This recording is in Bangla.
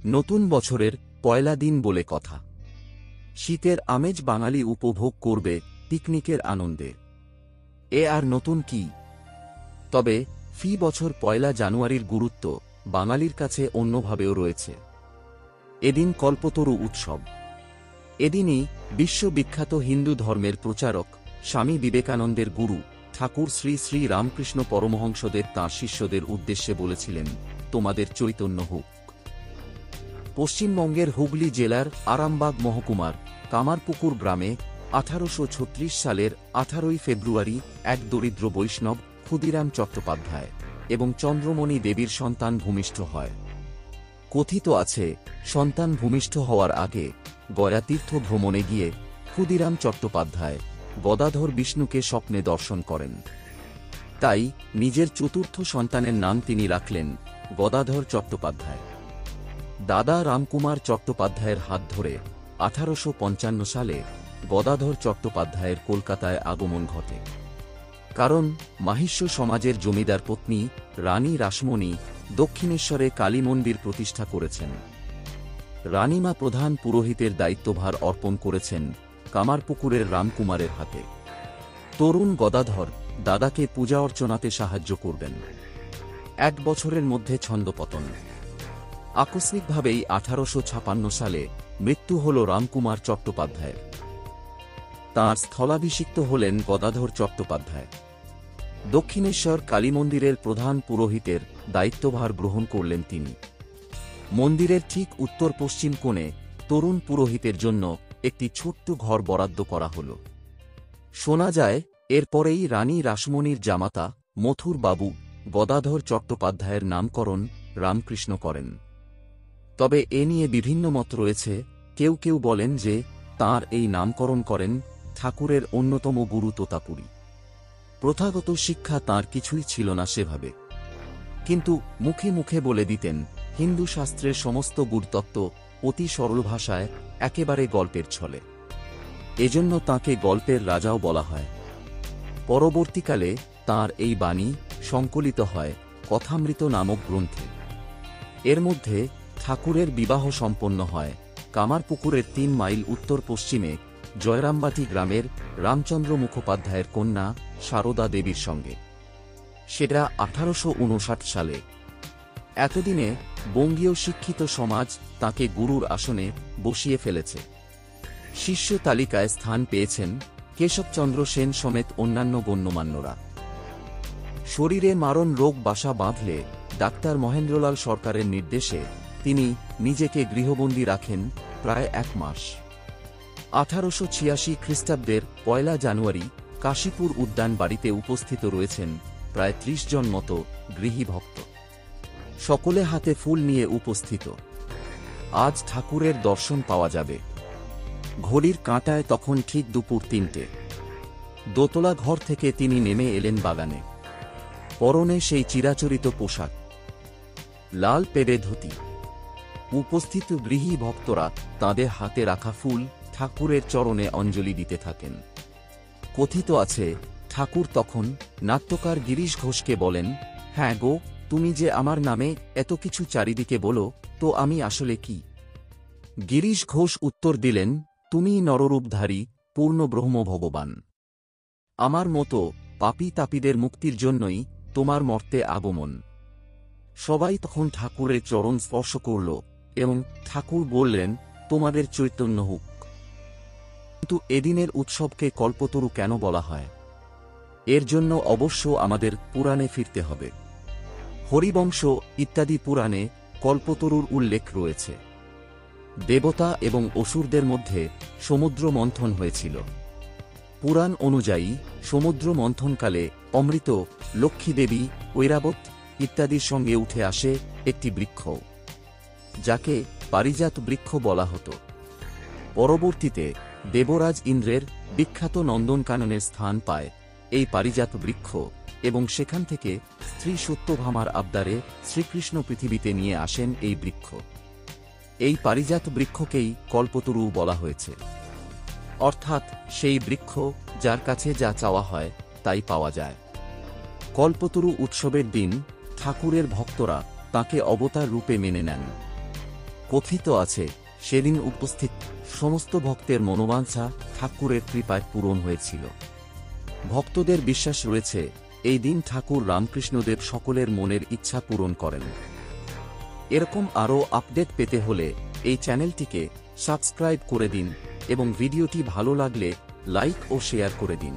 নতুন বছরের পয়লা দিন বলে কথা। শীতের আমেজ বাঙালি উপভোগ করবে পিকনিকের আনন্দে। আর নতুন কি? তবে ফি বছর পয়লা জানুয়ারির গুরুত্ব বাঙালির কাছে অন্যভাবেও রয়েছে। এদিন কল্পতরু উৎসব। এদিনই বিশ্ববিখ্যাত হিন্দু ধর্মের প্রচারক স্বামী বিবেকানন্দের গুরু ঠাকুর শ্রী শ্রী রামকৃষ্ণ পরমহংসদেব তাঁর শিষ্যদের উদ্দেশ্যে বলেছিলেন, তোমাদের চৈতন্য হোক। পশ্চিমবঙ্গের হুগলি জেলার আরামবাগ মহকুমার কামারপুকুর গ্রামে 1836 সালের 18ই ফেব্রুয়ারি এক দরিদ্র বৈষ্ণব ক্ষুদিরাম চট্টোপাধ্যায় এবং চন্দ্রমণি দেবীর সন্তান ভূমিষ্ঠ হয়। কথিত আছে, সন্তান ভূমিষ্ঠ হওয়ার আগে গয়াতীর্থ ভ্রমণে গিয়ে ক্ষুদিরাম চট্টোপাধ্যায় গদাধর বিষ্ণুকে স্বপ্নে দর্শন করেন। তাই নিজের চতুর্থ সন্তানের নাম তিনি রাখলেন গদাধর চট্টোপাধ্যায়। দাদা রামকুমার চট্টোপাধ্যায়ের হাত ধরে 1855 সালে গদাধর চট্টোপাধ্যায়ের কলকাতায় আগমন ঘটে। কারণ মাহিষ্য সমাজের জমিদার পত্নী রানী রাসমণি দক্ষিণেশ্বরে কালী মন্দির প্রতিষ্ঠা করেছেন। রানীমা প্রধান পুরোহিতের দায়িত্বভার অর্পণ করেছেন কামারপুকুরের রামকুমারের হাতে। তরুণ গদাধর দাদাকে পূজা অর্চনাতে সাহায্য করবেন। 1 বছরের মধ্যে ছন্দপতন। আকস্মিকভাবেই 1856 সালে মৃত্যু হল রামকুমার চট্টোপাধ্যায়ের। তাঁর স্থলাভিষিক্ত হলেন গদাধর চট্টোপাধ্যায়। দক্ষিণেশ্বর কালীমন্দিরের প্রধান পুরোহিতের দায়িত্বভার গ্রহণ করলেন তিনি। মন্দিরের ঠিক উত্তর পশ্চিম কোণে তরুণ পুরোহিতের জন্য একটি ছোট্ট ঘর বরাদ্দ করা হল। শোনা যায়, এরপরেই রানী রাসমণির জামাতা মথুর বাবু গদাধর চট্টোপাধ্যায়ের নামকরণ রামকৃষ্ণ করেন। তবে এ নিয়ে বিভিন্ন মত রয়েছে। কেউ কেউ বলেন যে তাঁর এই নামকরণ করেন ঠাকুরের অন্যতম গুরু তোতাপুরী। প্রথাগত শিক্ষা তাঁর কিছুই ছিল না সেভাবে, কিন্তু মুখে মুখে বলে দিতেন হিন্দু শাস্ত্রের সমস্ত গুরুতত্ত্ব অতি সরল ভাষায়, একেবারে গল্পের ছলে। এজন্য তাঁকে গল্পের রাজাও বলা হয়। পরবর্তীকালে তাঁর এই বাণী সংকলিত হয় কথামৃত নামক গ্রন্থে। এর মধ্যে ঠাকুরের বিবাহ সম্পন্ন হয় কামারপুকুরের 3 মাইল উত্তর পশ্চিমে জয়রামবাটি গ্রামের রামচন্দ্র মুখোপাধ্যায়ের কন্যা সারদা দেবীর সঙ্গে। সেটা 1859 সালে। এতদিনে বঙ্গীয় শিক্ষিত সমাজ তাকে গুরুর আসনে বসিয়ে ফেলেছে। শিষ্য তালিকায় স্থান পেয়েছেন কেশবচন্দ্র সেন সমেত অন্যান্য গণ্যমান্যরা। শরীরে মারণ রোগ বাসা বাঁধলে ডাক্তার মহেন্দ্রলাল সরকারের নির্দেশে তিনি নিজেকে গৃহবন্দী রাখেন প্রায় 1 মাস। 1886 খ্রিস্টাব্দের 1 জানুয়ারি কাশীপুর উদ্যান বাড়িতে উপস্থিত রয়েছেন প্রায় 30 জন মতো গৃহী ভক্ত। সকলে হাতে ফুল নিয়ে উপস্থিত। আজ ঠাকুরের দর্শন পাওয়া যাবে। ঘড়ির কাঁটায় তখন ঠিক দুপুর 3টে। দোতলা ঘর থেকে তিনি নেমে এলেন বাগানে। পরনে সেই চিরাচরিত পোশাক, লাল পেড়ে ধুতি। উপস্থিত গৃহী ভক্তরা তাঁদের হাতে রাখা ফুল ঠাকুরের চরণে অঞ্জলি দিতে থাকেন। কথিত আছে, ঠাকুর তখন নাট্যকার গিরিশ ঘোষকে বলেন, হ্যাঁ গো, তুমি যে আমার নামে এত কিছু চারিদিকে বলো, তো আমি আসলে কি? গিরিশ ঘোষ উত্তর দিলেন, তুমি নররূপধারী পূর্ণ ব্রহ্ম ভগবান। আমার মতো পাপী তাপীদের মুক্তির জন্যই তোমার মর্তে আগমন। সবাই তখন ঠাকুরের চরণ স্পর্শ করল এবং ঠাকুর বললেন, তোমাদের চৈতন্য হোক। কিন্তু এদিনের উৎসবকে কল্পতরু কেন বলা হয়? এর জন্য অবশ্য আমাদের পুরাণে ফিরতে হবে। হরিবংশ ইত্যাদি পুরাণে কল্পতরুর উল্লেখ রয়েছে। দেবতা এবং অসুরদের মধ্যে সমুদ্র মন্থন হয়েছিল। পুরাণ অনুযায়ী সমুদ্র মন্থনকালে অমৃত, লক্ষ্মীদেবী, ঐরাবত ইত্যাদির সঙ্গে উঠে আসে একটি বৃক্ষ, যাকে পারিজাত বৃক্ষ বলা হতো। পরবর্তীতে দেবরাজ ইন্দ্রের বিখ্যাত নন্দনকাননের স্থান পায় এই পারিজাত বৃক্ষ এবং সেখান থেকে স্ত্রী সত্যভামার আবদারে শ্রীকৃষ্ণ পৃথিবীতে নিয়ে আসেন এই বৃক্ষ। এই পারিজাত বৃক্ষকেই কল্পতরু বলা হয়েছে। অর্থাৎ সেই বৃক্ষ যার কাছে যা চাওয়া হয় তাই পাওয়া যায়। কল্পতরু উৎসবের দিন ঠাকুরের ভক্তরা তাঁকে অবতার রূপে মেনে নেন। কথিত আছে সেদিন উপস্থিত সমস্ত ভক্তের মনোবাঞ্ছা ঠাকুরের কৃপায় পূরণ হয়েছিল। ভক্তদের বিশ্বাস রয়েছে এই দিন ঠাকুর রামকৃষ্ণদেব সকলের মনের ইচ্ছা পূরণ করেন। এরকম আরও আপডেট পেতে হলে এই চ্যানেলটিকে সাবস্ক্রাইব করে দিন এবং ভিডিওটি ভালো লাগলে লাইক ও শেয়ার করে দিন।